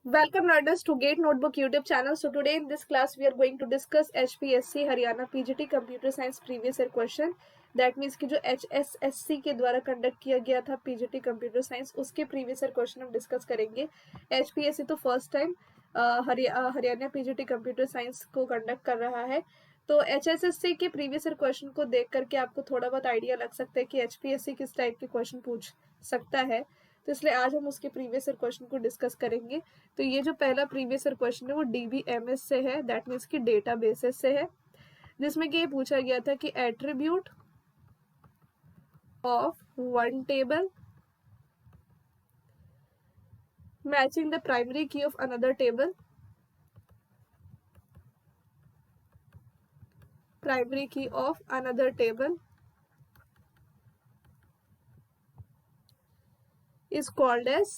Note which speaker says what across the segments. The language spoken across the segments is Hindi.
Speaker 1: Welcome learners to Gate Notebook YouTube channel. So today in this class we are going to discuss HPSC Haryana PGT Computer Science previous year question. That means कि जो HSSC के द्वारा कंडक्ट किया गया था PGT Computer Science उसके previous year question हम डिस्कस करेंगे. HPSC तो first time Haryana PGT Computer Science को कंडक्ट कर रहा है. तो HSSC के प्रीवियस ईयर क्वेश्चन को देख करके आपको थोड़ा बहुत आइडिया लग सकता है कि HPSC किस टाइप के क्वेश्चन पूछ सकता है. तो इसलिए आज हम उसके प्रीवियस ईयर क्वेश्चन को डिस्कस करेंगे. तो ये जो पहला प्रीवियस ईयर क्वेश्चन है वो DBMS से है, दैट मीन्स कि डेटा बेसिस से है, जिसमें कि ये पूछा गया था कि attribute of one table matching the primary की ऑफ अनदर टेबल, प्राइमरी की of another table is called as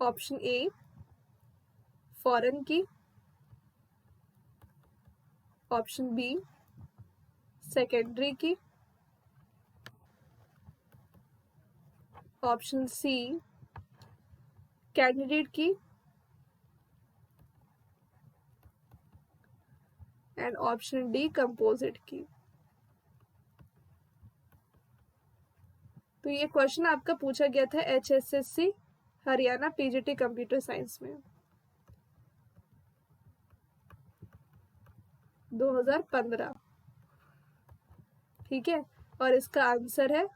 Speaker 1: option A foreign key, option B secondary key, option C candidate key and option D composite key. तो ये क्वेश्चन आपका पूछा गया था HSSC Haryana PGT computer science में 2015. ठीक है, और इसका आंसर है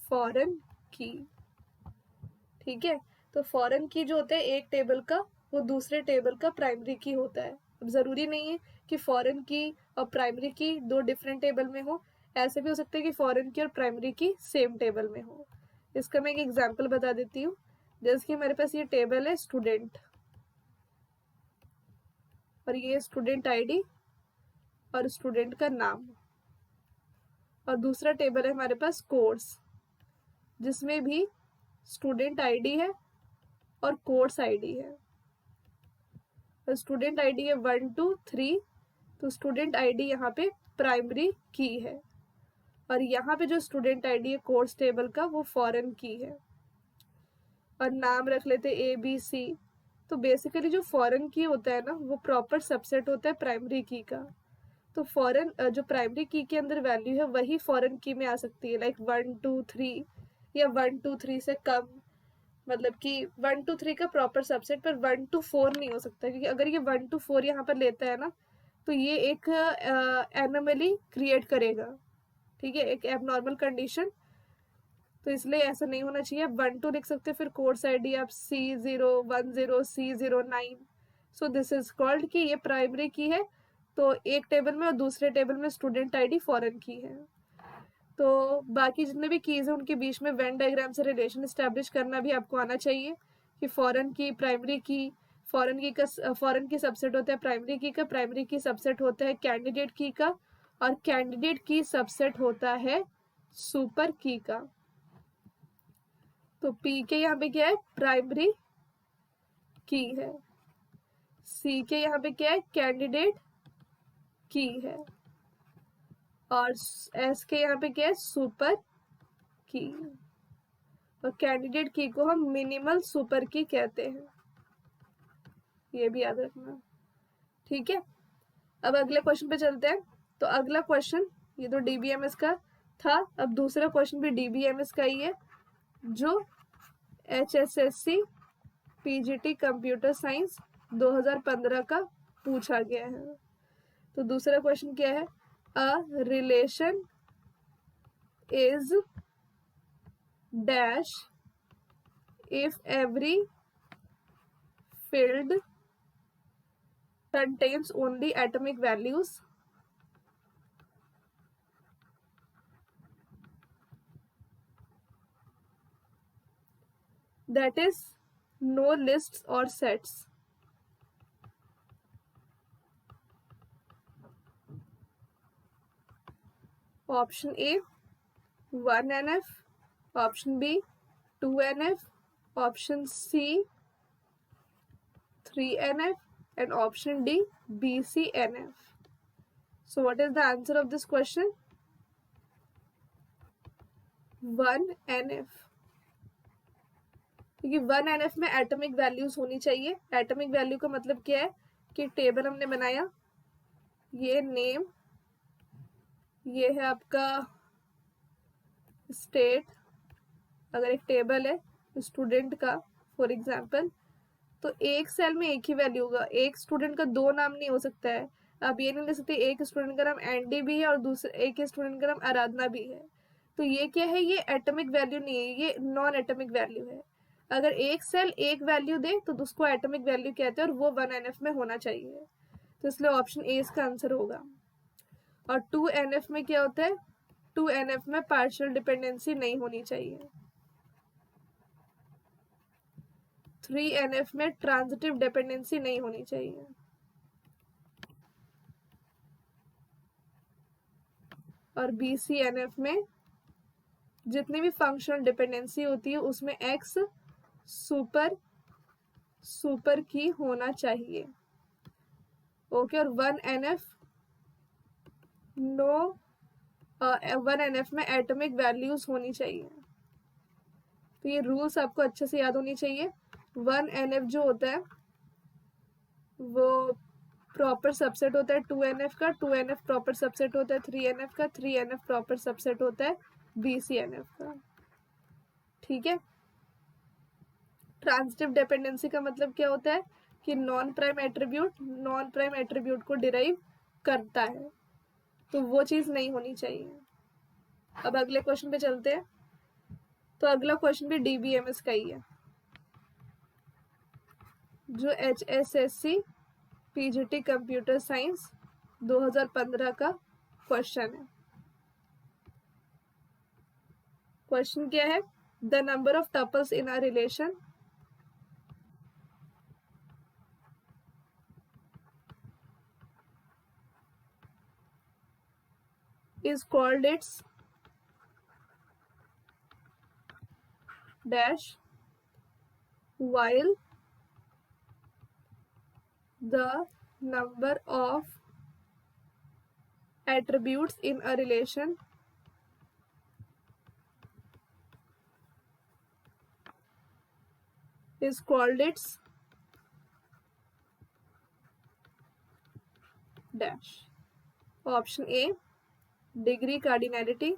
Speaker 1: फॉरेन की. ठीक है, तो फॉरेन की जो होता है एक टेबल का, वो दूसरे टेबल का प्राइमरी की होता है. अब जरूरी नहीं है कि फॉरेन की और प्राइमरी की दो डिफरेंट टेबल में हो, ऐसे भी हो सकता है कि फॉरेन की और प्राइमरी की सेम टेबल में हो. इसका मैं एक एग्जांपल बता देती हूँ. जैसे कि मेरे पास ये टेबल है स्टूडेंट, और ये स्टूडेंट आईडी और स्टूडेंट का नाम, और दूसरा टेबल है हमारे पास कोर्स, जिसमें भी स्टूडेंट आईडी है और कोर्स आईडी है. तो स्टूडेंट आईडी है 1 2 3, तो स्टूडेंट आईडी यहाँ पे प्राइमरी की है, और यहाँ पे जो स्टूडेंट आईडी है कोर्स टेबल का वो फॉरेन की है. और नाम रख लेते ABC. तो बेसिकली जो फॉरेन की होता है ना, वो प्रॉपर सबसेट होता है प्राइमरी की का. तो फॉरेन जो प्राइमरी की के अंदर वैल्यू है वही फॉरेन की में आ सकती है, लाइक 1 2 3 या 1 2 3 से कम. मतलब कि 1 2 3 का प्रॉपर सबसेट, पर 1 2 4 नहीं हो सकता, क्योंकि अगर ये 1 2 4 यहाँ पर लेता है ना, तो ये एक एनोमली क्रिएट करेगा. ठीक है, एक एबनॉर्मल कंडीशन. तो इसलिए ऐसा नहीं होना चाहिए. आप 1 2 लिख सकते हैं, फिर कोर्स आईडी आप C010 C09. So this is called कि ये प्राइमरी की है, तो एक टेबल में, और दूसरे टेबल में स्टूडेंट आईडी फॉरेन की है. तो बाकी जितने भी कीज है उनके बीच में वेन डायग्राम से रिलेशन एस्टेब्लिश करना भी आपको आना चाहिए, कि फॉरेन की, प्राइमरी की, फॉरेन की सबसेट होता है प्राइमरी की का, प्राइमरी की सबसेट होता है कैंडिडेट की का, और कैंडिडेट की सबसेट होता है सुपर की का. तो पी के यहाँ पे क्या है, प्राइमरी की है. सी के यहाँ पे क्या है, कैंडिडेट की है. और एस के यहाँ पे क्या है, सुपर की. और कैंडिडेट की को हम मिनिमल सुपर की कहते हैं, ये भी याद रखना. ठीक है, अब अगले क्वेश्चन पे चलते हैं. तो अगला क्वेश्चन, ये तो DBMS का था, अब दूसरा क्वेश्चन भी DBMS का ही है, जो HSSC PGT कंप्यूटर साइंस 2015 का पूछा गया है. तो दूसरा क्वेश्चन क्या है, a relation is dash if every field contains only atomic values. That is no lists or sets. Option A 1NF, option B 2NF, option C 3NF, and option D BCNF. So what is the answer of this question? 1NF. क्योंकि 1NF में एटॉमिक वैल्यूज होनी चाहिए। एटॉमिक वैल्यू का मतलब क्या है कि टेबल हमने बनाया, ये नेम, ये है आपका स्टेट, अगर एक टेबल है स्टूडेंट का फॉर एग्जांपल, तो एक सेल में एक ही वैल्यू होगा। एक स्टूडेंट का दो नाम नहीं हो सकता है। आप ये नहीं ले सकते एक स्टूडेंट का नाम एंडी भी है और दूसरे एक स्टूडेंट का नाम आराधना भी है। तो ये क्या है, ये एटॉमिक वैल्यू नहीं है, ये नॉन एटॉमिक वैल्यू है। अगर एक सेल एक वैल्यू दे तो उसको एटॉमिक वैल्यू कहते हैं और वो 1NF में होना चाहिए। तो इसलिए ऑप्शन ए इसका आंसर होगा। और 2NF में क्या होता है, 2NF में पार्शियल डिपेंडेंसी नहीं होनी चाहिए। 3NF में ट्रांजिटिव डिपेंडेंसी नहीं होनी चाहिए। और BCNF में जितनी भी फंक्शनल डिपेंडेंसी होती है उसमें X सुपर की होना चाहिए। ओके। और 1NF नो 1NF में एटॉमिक वैल्यूज होनी चाहिए। तो ये रूल्स आपको अच्छे से याद होनी चाहिए। 1NF जो होता है वो प्रॉपर सबसेट होता है 2NF का, 2NF प्रॉपर सबसेट होता है 3NF का, 3NF प्रॉपर सबसेट होता है BCNF का। ठीक है। ट्रांजिटिव डिपेंडेंसी का मतलब क्या होता है कि नॉन प्राइम एट्रीब्यूट को डिराइव करता है, तो वो चीज नहीं होनी चाहिए। अब अगले क्वेश्चन पे चलते हैं। तो अगला क्वेश्चन भी DBMS का ही है, जो HSSC PGT कंप्यूटर साइंस 2015 का क्वेश्चन है। क्वेश्चन क्या है, the number of tuples in a relation is called its dash while the number of attributes in a relation is called its dash. Option A degree cardinality,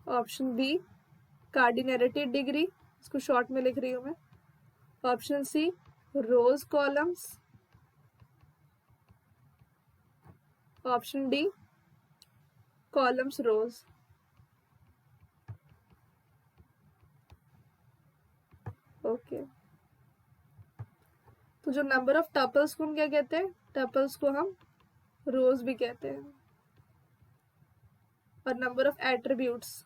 Speaker 1: option B cardinality degree, इसको शॉर्ट में लिख रही हूं मैं, option C rows columns, option D columns rows. Okay. तो जो नंबर ऑफ टपल्स को हम क्या कहते हैं, टपल्स को हम रोज भी कहते हैं। और नंबर ऑफ एट्रीब्यूट्स,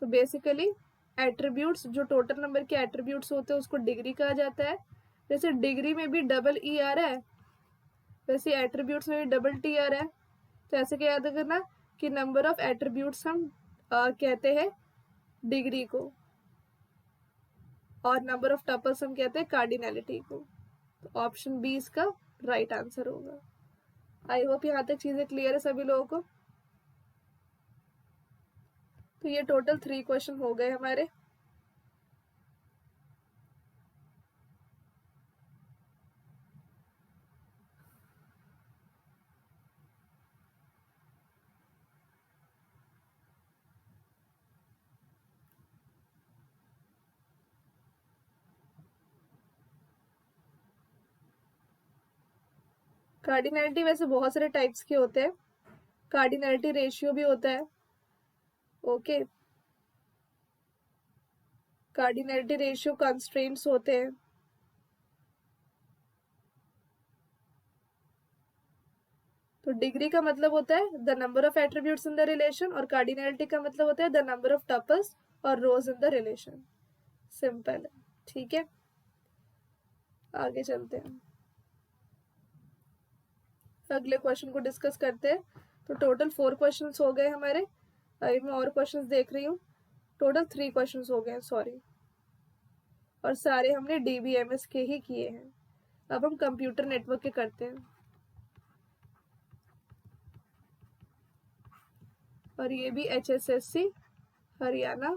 Speaker 1: तो बेसिकली एट्रीब्यूट्स जो टोटल नंबर के एट्रीब्यूट्स होते हैं उसको डिग्री कहा जाता है। जैसे डिग्री में भी डबल ई आ रहा है, वैसे एट्रीब्यूट्स में भी डबल टी आ रहा है। तो ऐसे क्या याद करना कि नंबर ऑफ एट्रीब्यूट्स हम कहते हैं डिग्री को, और नंबर ऑफ टपल्स हम कहते हैं कार्डिनैलिटी को। तो ऑप्शन बी इसका राइट आंसर होगा। आई होप यहाँ तक चीजें क्लियर है सभी लोगों को। तो ये टोटल 3 क्वेश्चन हो गए हमारे। कार्डिनैलिटी वैसे बहुत सारे टाइप्स के होते हैं। कार्डिनैलिटी रेशियो भी होता है। ओके। कार्डिनैलिटी रेशियो कंस्ट्रेंट्स होते हैं। तो डिग्री का मतलब होता है the number of attributes in the relation, और कार्डिनैलिटी का मतलब होता है द नंबर ऑफ टपल्स और रोज इन द रिलेशन। सिंपल है। ठीक है, आगे चलते हैं, अगले क्वेश्चन को डिस्कस करते हैं। तो टोटल 4 क्वेश्चंस हो गए हमारे। अभी मैं और क्वेश्चंस देख रही हूँ। टोटल 3 क्वेश्चंस हो गए, सॉरी, और सारे हमने DBMS के ही किए हैं। अब हम कंप्यूटर नेटवर्क के करते हैं। और ये भी HSSC Haryana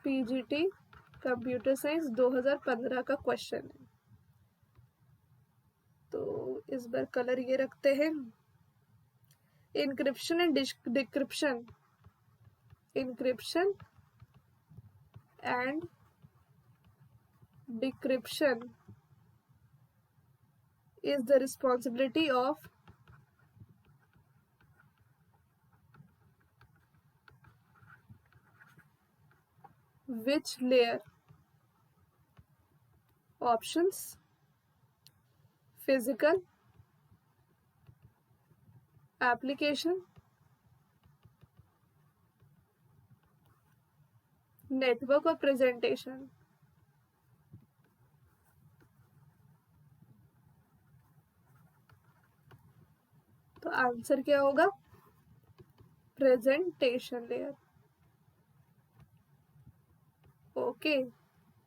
Speaker 1: PGT computer science 2015 का क्वेश्चन है। तो इस बार कलर ये रखते हैं, encryption and decryption, encryption and decryption is the responsibility of which layer? Options: physical, application, network और presentation। तो आंसर क्या होगा? Presentation layer. Okay,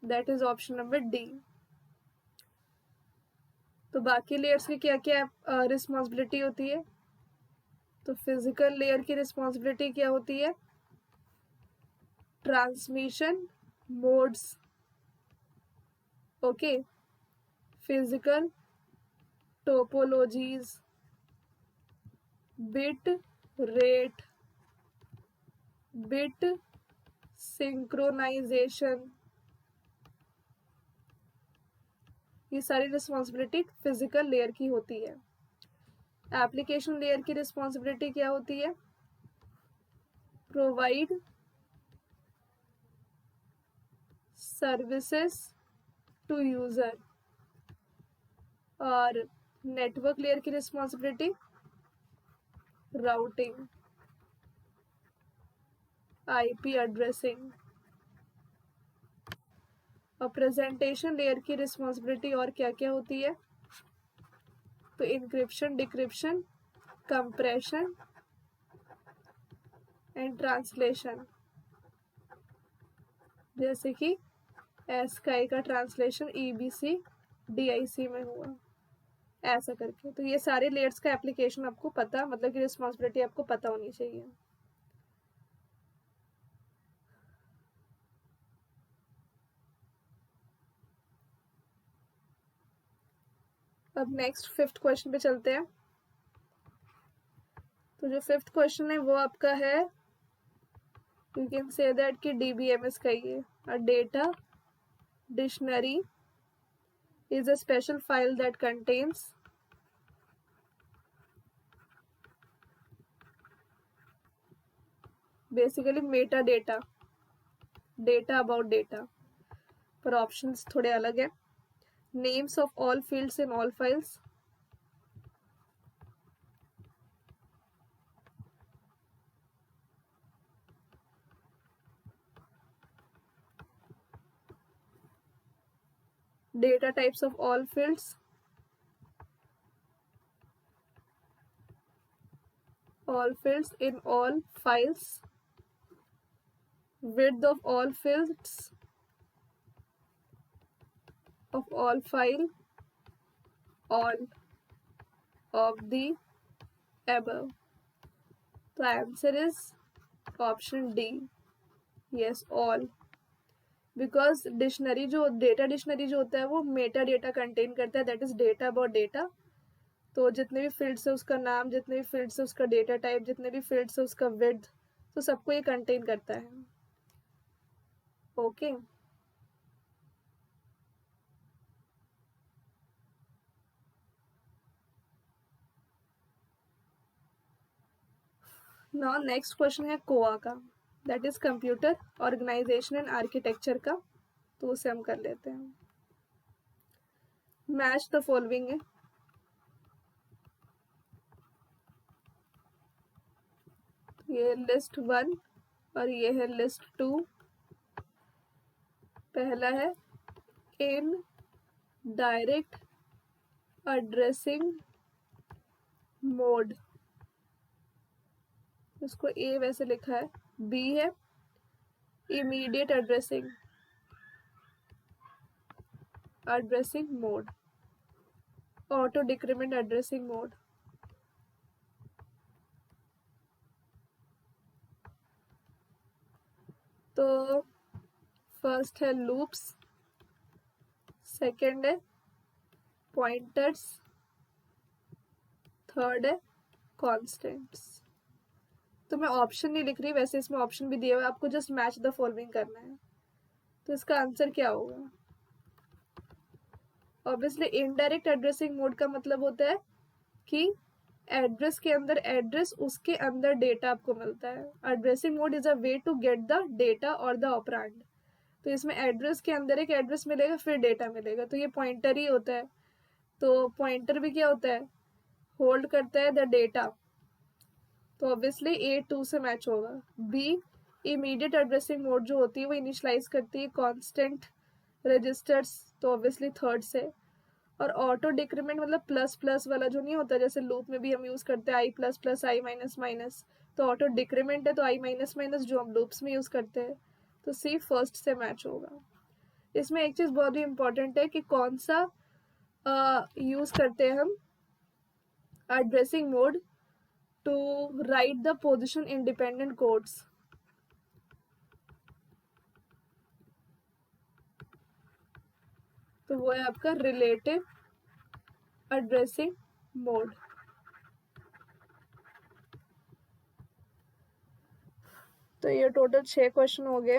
Speaker 1: that is option number D. तो बाकी लेयर्स की क्या क्या रिस्पॉन्सिबिलिटी होती है? तो फिजिकल लेयर की रिस्पॉन्सिबिलिटी क्या होती है? Transmission modes. Okay, physical topologies, bit rate, bit synchronisation, ये सारी रिस्पॉन्सिबिलिटी फिजिकल लेयर की होती है। एप्लीकेशन लेयर की रिस्पॉन्सिबिलिटी क्या होती है? Provide services to user. और नेटवर्क लेयर की रिस्पॉन्सिबिलिटी राउटिंग, IP एड्रेसिंग। और प्रेजेंटेशन लेयर की रिस्पॉन्सिबिलिटी और क्या क्या होती है? तो encryption, decryption, compression and translation. जैसे कि एस्काई का ट्रांसलेशन EBC DIC में हुआ, ऐसा करके। तो ये सारे लेयर्स का एप्लीकेशन आपको पता, मतलब कि रिस्पॉन्सिबिलिटी आपको पता होनी चाहिए। अब नेक्स्ट 5th क्वेश्चन पे चलते हैं। तो जो 5th क्वेश्चन है वो आपका है, यू कैन से दैट कि DBMS का ये a data dictionary is a special file that contains basically metadata, data about data। पर ऑप्शंस थोड़े अलग हैं। Names of all fields in all files, data types of all fields, all fields in all files, width of all fields of all file, all of the above। तो answer is option D, yes all. Because dictionary जो डेटा डिक्शनरी जो होता है वो मेटा डेटा कंटेन करता है, that is data about data. तो जितने भी फील्ड्स है उसका नाम, जितने भी फील्ड्स है उसका डेटा टाइप, जितने भी फील्ड्स है उसका विड्थ, तो सबको ये कंटेन करता है। ओके नाउ नेक्स्ट क्वेश्चन है कोआ का, that is computer organisation and architecture का। तो उसे हम कर लेते हैं। मैच द फॉलोइंग है, ये लिस्ट 1 और ये है लिस्ट 2। पहला है इन डायरेक्ट एड्रेसिंग मोड, इसको ए वैसे लिखा है। बी है immediate addressing mode, auto decrement addressing mode. तो फर्स्ट है लूप्स, सेकंड है पॉइंटर्स, थर्ड है कॉन्स्टेंट्स। तो मैं ऑप्शन नहीं लिख रही, वैसे इसमें ऑप्शन भी दिया हुआ है, आपको जस्ट मैच द फॉलोइंग करना है। तो इसका आंसर क्या होगा? ऑब्वियसली इनडायरेक्ट एड्रेसिंग मोड का मतलब होता है कि एड्रेस के अंदर एड्रेस, उसके अंदर डेटा आपको मिलता है। Addressing mode is a way to get the data और द ऑपरेंड। तो इसमें एड्रेस के अंदर एक एड्रेस मिलेगा, फिर डेटा मिलेगा, तो ये पॉइंटर ही होता है। तो पॉइंटर भी क्या होता है? होल्ड करता है द डेटा। तो ऑब्वियसली ए 2 से मैच होगा। बी इमीडिएट एड्रेसिंग मोड जो होती है वो इनिशलाइज करती है कांस्टेंट रजिस्टर्स, तो ऑब्वियसली थर्ड से। और ऑटो डिक्रीमेंट मतलब प्लस प्लस वाला जो नहीं होता, जैसे लूप में भी हम यूज करते हैं आई प्लस प्लस आई माइनस माइनस, तो ऑटो डिक्रीमेंट है तो आई माइनस माइनस जो हम लूप्स में यूज करते हैं। तो सी फर्स्ट से मैच होगा। इसमें एक चीज बहुत ही इंपॉर्टेंट है कि कौन सा यूज करते हैं हम addressing mode to write the position independent codes. तो वो है आपका रिलेटिव एड्रेसिंग मोड। तो ये टोटल 6 क्वेश्चन हो गए।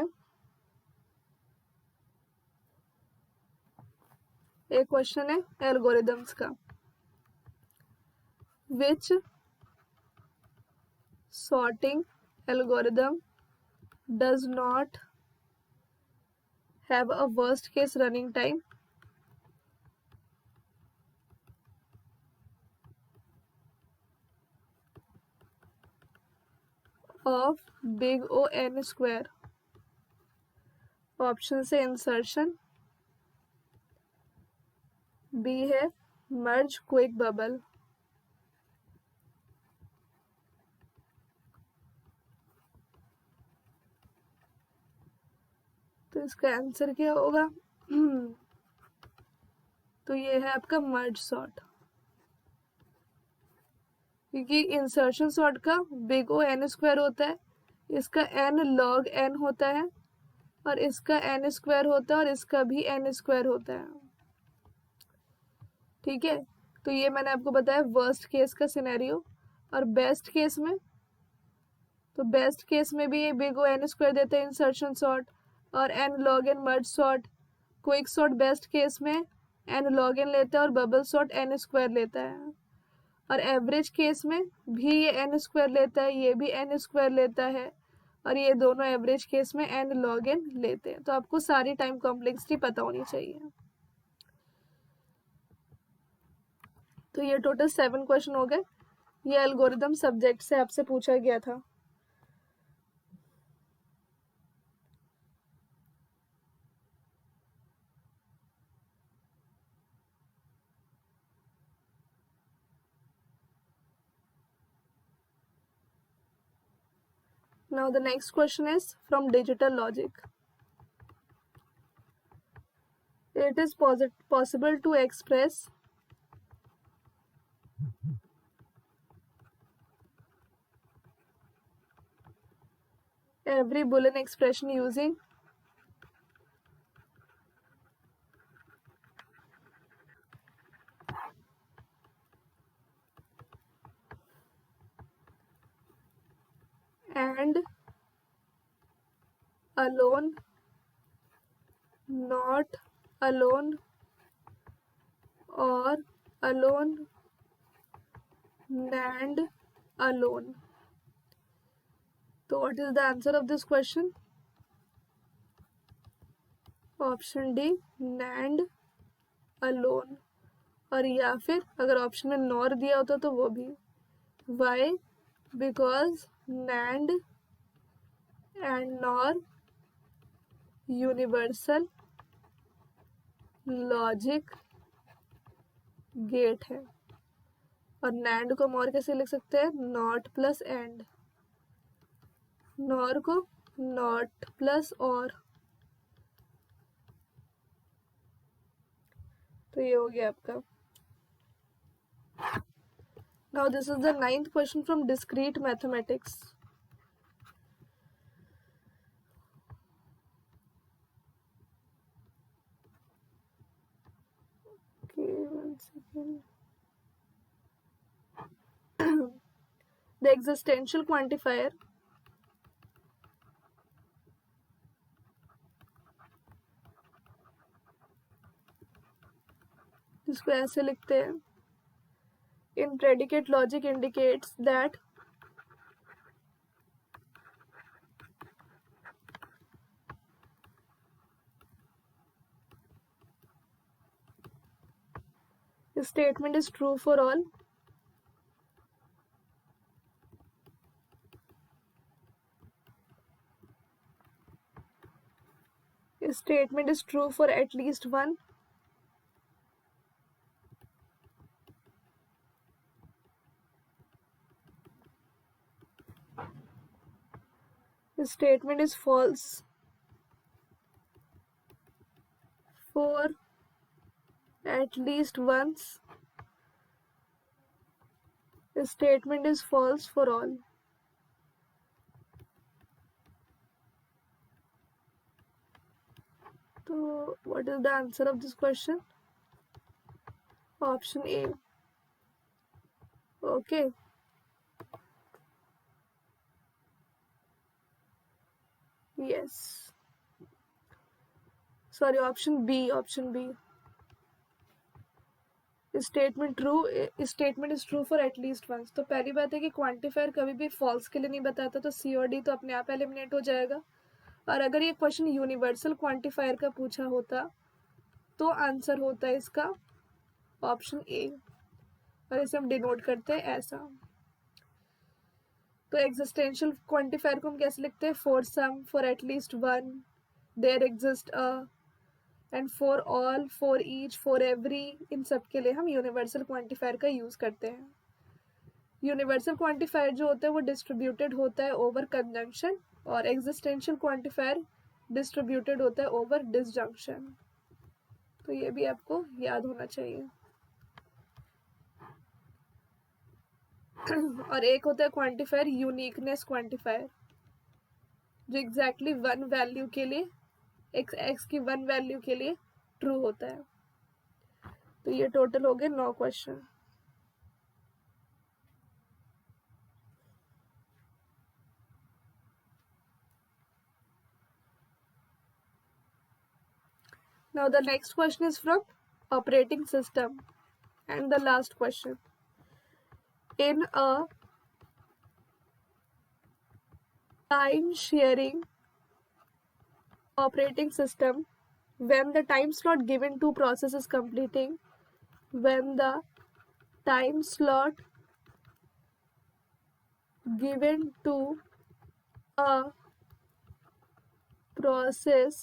Speaker 1: एक क्वेश्चन है एल्गोरिदम्स का। विच sorting algorithm does not have a worst case running time? Of big O n square? Option से इंसर्शन, बी है मर्ज क्विक बबल। तो इसका आंसर क्या होगा? तो ये है आपका मर्ज सॉर्ट, क्योंकि इंसर्शन सॉर्ट का बिग ओ एन स्क्वायर होता है, इसका एन लॉग एन होता है, और इसका एन स्क्वायर होता है, और इसका भी एन स्क्वायर होता है। ठीक है, तो ये मैंने आपको बताया वर्स्ट केस का सिनेरियो। और बेस्ट केस में, तो बेस्ट केस में भी ये बिग ओ एन स्क्वायर देते हैं इंसर्शन सॉर्ट, और N log N merge sort. Quick sort best case में एन लॉग एन लेता है और बबल सॉर्ट एन स्क्वायर लेता है। और एवरेज केस में भी ये एन स्क्वायर लेता है, ये भी एन स्क्वायर लेता है, और ये दोनों एवरेज केस में एन लॉग एन लेते हैं। तो आपको सारी टाइम कॉम्प्लेक्सिटी पता होनी चाहिए। तो ये टोटल 7 क्वेश्चन हो गए। ये एल्गोरिदम सब्जेक्ट से आपसे पूछा गया था। Now the next question is from digital logic. It is possible to express every Boolean expression using and, alone, not alone, or alone, and alone. So what is the answer of this question? Option D NAND alone। और या फिर अगर ऑप्शन में नॉर दिया होता तो वो भी। Why? Because NAND and NOR universal logic gate है। और NAND को हम और कैसे लिख सकते हैं? Not plus and. नॉर को नॉट प्लस और। तो ये हो गया आपका। Now this is the 9th question from discrete mathematics. 1 second. The existential quantifier जिसको ऐसे लिखते हैं, in predicate logic indicates that the statement is true for all a statement is true for at least one a statement is false for at least once a statement is false for all. So what is the answer of this question? Option A. Okay. Yes. Sorry, option B. Statement is true for at least once. तो पहली बात है कि क्वांटिफायर कभी भी फॉल्स के लिए नहीं बताता, तो सी और डी तो अपने आप एलिमिनेट हो जाएगा। और अगर ये क्वेश्चन यूनिवर्सल क्वांटिफायर का पूछा होता तो आंसर होता है इसका ऑप्शन ए, और इसे हम डिनोट करते हैं ऐसा। तो एग्जिस्टेंशियल क्वांटिफायर को हम कैसे लिखते हैं? For some, for at least one, there exist a, and for all, for each, for every, इन सब के लिए हम यूनिवर्सल क्वांटिफायर का यूज करते हैं। यूनिवर्सल क्वांटिफायर जो होता है वो डिस्ट्रीब्यूटेड होता है ओवर कंजंक्शन, और एग्जिस्टेंशियल क्वांटिफायर डिस्ट्रीब्यूटेड होता है ओवर डिसजंक्शन। तो ये भी आपको याद होना चाहिए। और एक होता है क्वांटिफायर यूनिकनेस क्वांटिफायर, जो एग्जैक्टली वन वैल्यू के लिए एक्स की वन वैल्यू के लिए ट्रू होता है। तो ये टोटल हो गए 9 question. Now the next question is from operating system, and the last question. In a time sharing operating system, when the time slot given to process is completing, when the time slot given to a process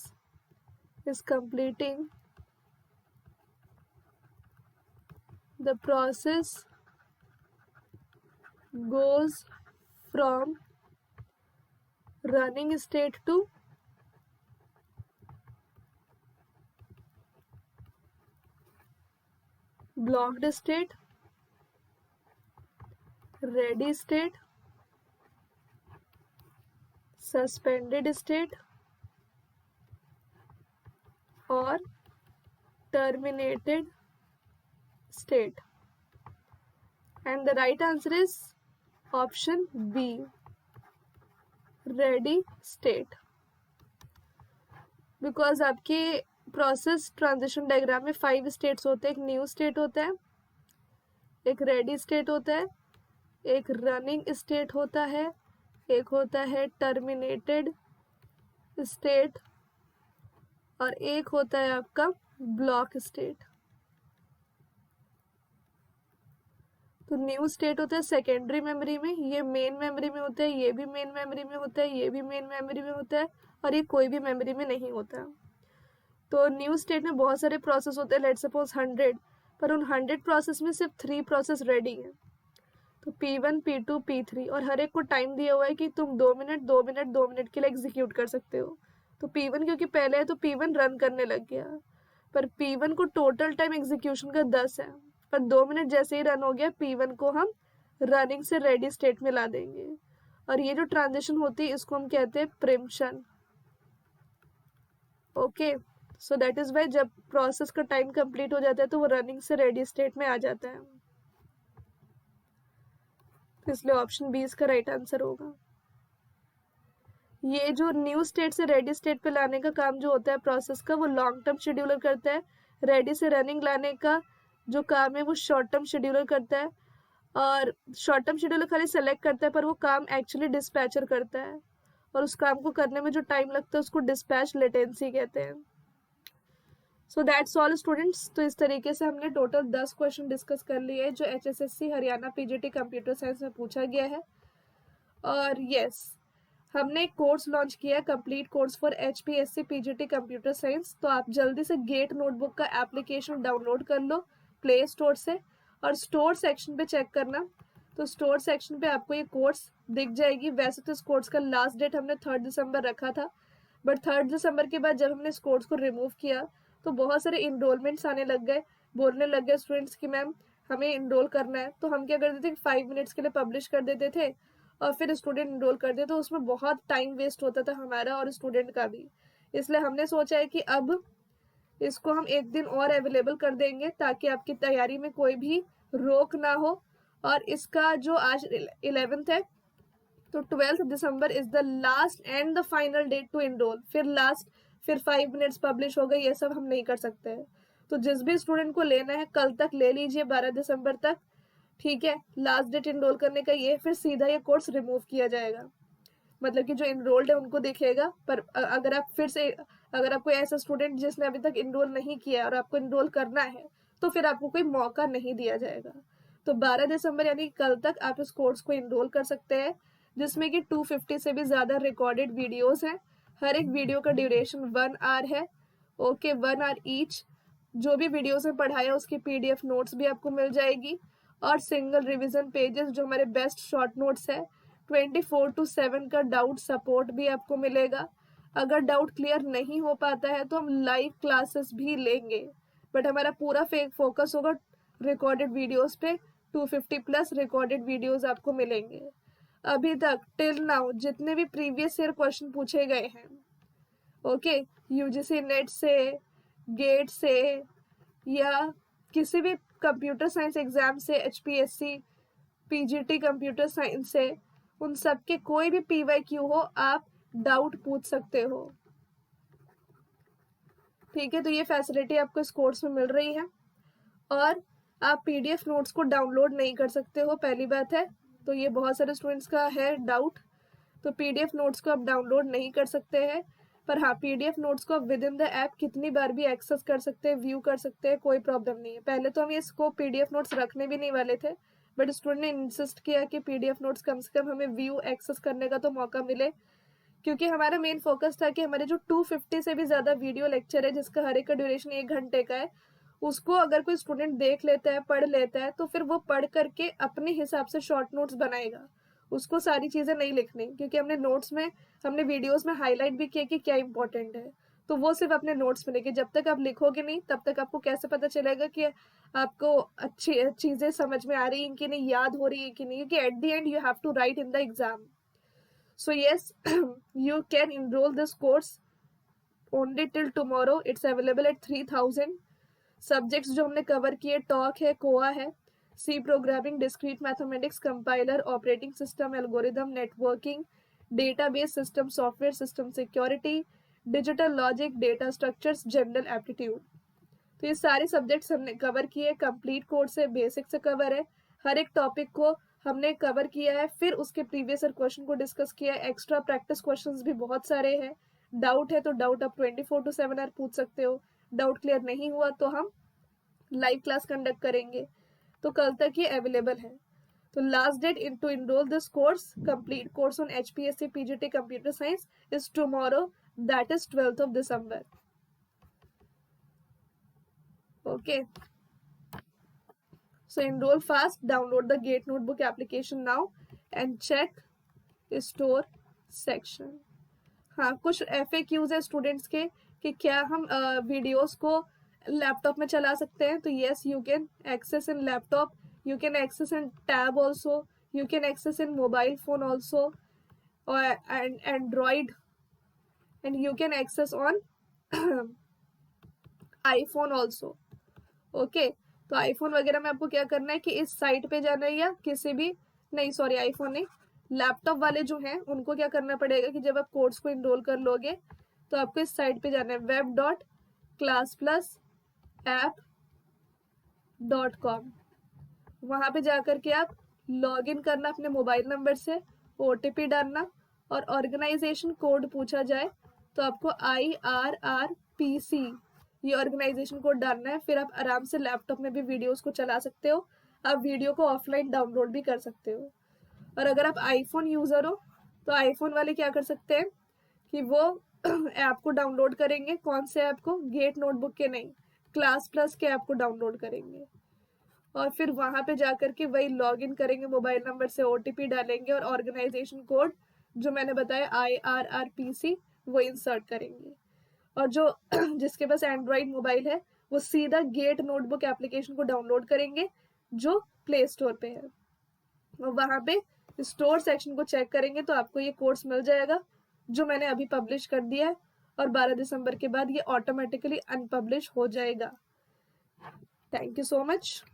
Speaker 1: is completing, the process goes from running state to blocked state, ready state, suspended state, or terminated state. And the right answer is option B, ready state. Because आपके प्रोसेस ट्रांजिशन डायग्राम में 5 स्टेट्स होते हैं। एक न्यू स्टेट होता है, एक रेडी स्टेट होता है, एक रनिंग स्टेट होता है, एक होता है टर्मिनेटेड स्टेट, और एक होता है आपका ब्लॉक स्टेट। तो न्यू स्टेट होता है सेकेंडरी मेमोरी में, ये मेन मेमोरी में होता है, ये भी मेन मेमोरी में होता है, ये भी मेन मेमोरी में होता है, और ये कोई भी मेमोरी में नहीं होता। तो न्यू स्टेट में बहुत सारे प्रोसेस होते हैं, लेट्स सपोज 100, पर उन 100 प्रोसेस में सिर्फ 3 प्रोसेस रेडी हैं। तो P1, P2, P3, और हर एक को टाइम दिया हुआ है कि तुम 2 मिनट 2 मिनट 2 मिनट के लिए एग्जीक्यूट कर सकते हो। तो P1 क्योंकि पहले है तो P1 रन करने लग गया, पर P1 को टोटल टाइम एग्जीक्यूशन का 10 है, पर 2 मिनट जैसे ही रन हो गया P1 को हम रनिंग से रेडी स्टेट में ला देंगे। और ये जो ट्रांजिशन होती है इसको हम कहते हैं preemption. Okay, so that is why जब प्रोसेस का टाइम कंप्लीट हो जाता है तो वो रनिंग से रेडी स्टेट में आ जाता है, तो इसलिए ऑप्शन बी इसका राइट आंसर होगा। ये जो न्यू स्टेट से रेडी स्टेट पे लाने का काम जो होता है प्रोसेस का, वो लॉन्ग टर्म शेड्यूलर करता है। रेडी से रनिंग लाने का जो काम है वो शॉर्ट टर्म शेड्यूलर करता है, और शॉर्ट टर्म शेड्यूलर खाली सेलेक्ट करता है, पर वो काम एक्चुअली डिस्पैचर करता है, और उस काम को करने में जो टाइम लगता है उसको डिस्पैच लेटेंसी कहते हैं। So that's all students. तो इस तरीके से हमने टोटल 10 क्वेश्चन डिस्कस कर लिए हैं जो HSSC Haryana PGT computer science में पूछा गया है। और यस, हमने एक कोर्स लॉन्च किया है, complete course for HPSC PGT computer science. तो आप जल्दी से गेट नोटबुक का एप्लीकेशन डाउनलोड कर लो प्ले स्टोर से, और स्टोर सेक्शन पे चेक करना, तो स्टोर सेक्शन पे आपको ये कोर्स दिख जाएगी। वैसे तो इस कोर्स का लास्ट डेट हमने 3 दिसंबर रखा था, बट 3 दिसंबर के बाद जब हमने इस कोर्स को रिमूव किया तो बहुत सारे इनरोलमेंट्स आने लग गए, बोलने लग गए स्टूडेंट्स कि मैम हमें इनरोल करना है। तो हम क्या करते थे, 5 मिनट्स के लिए पब्लिश कर देते थे और फिर स्टूडेंट इनरोल करते, तो उसमें बहुत टाइम वेस्ट होता था हमारा और स्टूडेंट का भी। इसलिए हमने सोचा है कि अब इसको हम एक दिन और अवेलेबल कर देंगे ताकि आपकी तैयारी में कोई भी रोक ना हो। और इसका जो आज 11th है, तो 12 December is the last and the final date to enrol. फिर 5 मिनट्स पब्लिश हो गए, ये सब हम नहीं कर सकते हैं। तो जिस भी स्टूडेंट को लेना है कल तक ले लीजिए, 12 दिसंबर तक, ठीक है। लास्ट डेट इनरोल करने का ये, फिर सीधा ये कोर्स रिमूव किया जाएगा, मतलब कि जो इनरोल्ड है उनको दिखेगा। पर अगर आप फिर से, अगर आपको ऐसा स्टूडेंट जिसने अभी तक इनरोल नहीं किया और आपको इनरोल करना है, तो फिर आपको कोई मौका नहीं दिया जाएगा। तो 12 दिसंबर यानी कल तक आप इस कोर्स को इनरोल कर सकते हैं, जिसमें कि 250 से भी ज़्यादा रिकॉर्डेड वीडियोस हैं। हर एक वीडियो का ड्यूरेशन 1 आवर है, ओके, 1 आवर ईच। जो भी वीडियोस में पढ़ाया उसकी PDF नोट्स भी आपको मिल जाएगी, और सिंगल रिवीजन पेजेस जो हमारे बेस्ट शॉर्ट नोट्स है। 24/7 का डाउट सपोर्ट भी आपको मिलेगा। अगर डाउट क्लियर नहीं हो पाता है तो हम लाइव क्लासेस भी लेंगे, बट हमारा पूरा फोकस होगा रिकॉर्डेड वीडियोस पे। 250 प्लस रिकॉर्डेड वीडियोस आपको मिलेंगे। अभी तक टिल नाउ जितने भी प्रीवियस ईयर क्वेश्चन पूछे गए हैं, ओके, UGC नेट से, गेट से, या किसी भी कंप्यूटर साइंस एग्जाम से, HPSC PGT कंप्यूटर साइंस से, उन सब के कोई भी PYQ हो, आप डाउट पूछ सकते हो, ठीक है। तो ये फैसिलिटी आपको इस कोर्स में मिल रही है, और आप PDF नोट्स को डाउनलोड नहीं कर सकते हो, पहली बात है। तो ये बहुत सारे स्टूडेंट्स का है डाउट, तो PDF नोट्स को आप डाउनलोड नहीं कर सकते हैं। पर हाँ, PDF नोट्स को आप विद इन द ऐप कितनी बार भी एक्सेस कर सकते हैं, व्यू कर सकते हैं, कोई प्रॉब्लम नहीं है। पहले तो हम इसको PDF नोट्स रखने भी नहीं वाले थे, बट स्टूडेंट ने इंसिस्ट किया कि PDF नोट्स कम से कम हमें व्यू एक्सेस करने का तो मौका मिले, क्योंकि हमारा मेन फोकस था कि हमारे जो 250 से भी ज़्यादा वीडियो लेक्चर है, जिसका हर एक का ड्यूरेशन 1 घंटे का है, उसको अगर कोई स्टूडेंट देख लेता है, पढ़ लेता है, तो फिर वो पढ़ करके अपने हिसाब से शॉर्ट नोट्स बनाएगा। उसको सारी चीज़ें नहीं लिखनी, क्योंकि हमने नोट्स में, हमने वीडियोस में हाईलाइट भी किया कि क्या इंपॉर्टेंट है, तो वो सिर्फ अपने नोट्स में लिखिए। जब तक आप लिखोगे नहीं तब तक आपको कैसे पता चलेगा कि आपको अच्छी चीज़ें समझ में आ रही हैं कि नहीं, याद हो रही है कि नहीं, क्योंकि at the end you have to write in the exam. So yes, you can enroll this course only till tomorrow. It's available at 3000. Subjects जो हमने कवर किए, टॉक है, कोआ है, C programming, discrete mathematics, compiler, operating system, algorithm, networking, database system, software system security, digital logic, data structures, general aptitude. तो ये सारे सब्जेक्ट्स हमने कवर किए। कंप्लीट कोर्स है, बेसिक से कवर है, हर एक टॉपिक को हमने कवर किया है। फिर उसके प्रीवियस ईयर क्वेश्चन को डिस्कस किया है। एक्स्ट्रा प्रैक्टिस क्वेश्चंस भी बहुत सारे हैं। डाउट है तो डाउट आप 24/7 आवर पूछ सकते हो। डाउट क्लियर नहीं हुआ तो हम लाइव क्लास कंडक्ट करेंगे। तो कल तक ये अवेलेबल है। तो last date to enroll this course, complete course on HPSC PGT computer science, is tomorrow, that is 12 December. Okay, so enroll fast, download the Gate Notebook application now and check store section। हाँ, कुछ FAQs है स्टूडेंट्स के कि क्या हम वीडियोस को लैपटॉप में चला सकते हैं। तो yes, you can access in laptop, you can access in tab also, you can access in mobile phone also, and Android, and you can access on iPhone also. Okay, तो आईफोन वगैरह में आपको क्या करना है कि इस साइट पे जाना है, या किसी भी, नहीं सॉरी आईफोन नहीं, लैपटॉप वाले जो हैं उनको क्या करना पड़ेगा कि जब आप कोर्स को इनरोल कर लोगे तो आपको इस साइट पे जाना है web.classplusapp.com। वहां पे जाकर के आप लॉग इन करना अपने मोबाइल नंबर से, ओटीपी डालना, और ऑर्गेनाइजेशन कोड पूछा जाए तो आपको IRRPC ये ऑर्गेनाइजेशन कोड डालना है। फिर आप आराम से लैपटॉप में भी वीडियोस को चला सकते हो, आप वीडियो को ऑफलाइन डाउनलोड भी कर सकते हो। और अगर आप आईफोन यूजर हो तो आईफोन वाले क्या कर सकते हैं कि वो ऐप को डाउनलोड करेंगे। कौन से ऐप को? गेट नोटबुक के नहीं, क्लास प्लस के ऐप को डाउनलोड करेंगे, और फिर वहां पे जाकर के वही लॉग इन करेंगे, मोबाइल नंबर से ओटीपी डालेंगे और ऑर्गेनाइजेशन कोड जो मैंने बताया IRRPC वो इंसर्ट करेंगे। और जो जिसके पास एंड्रॉइड मोबाइल है वो सीधा गेट नोटबुक एप्लीकेशन को डाउनलोड करेंगे जो प्ले स्टोर पे है, और वहां पे स्टोर सेक्शन को चेक करेंगे तो आपको ये कोर्स मिल जाएगा जो मैंने अभी पब्लिश कर दिया है, और 12 दिसंबर के बाद ये ऑटोमेटिकली अनपब्लिश हो जाएगा। Thank you so much.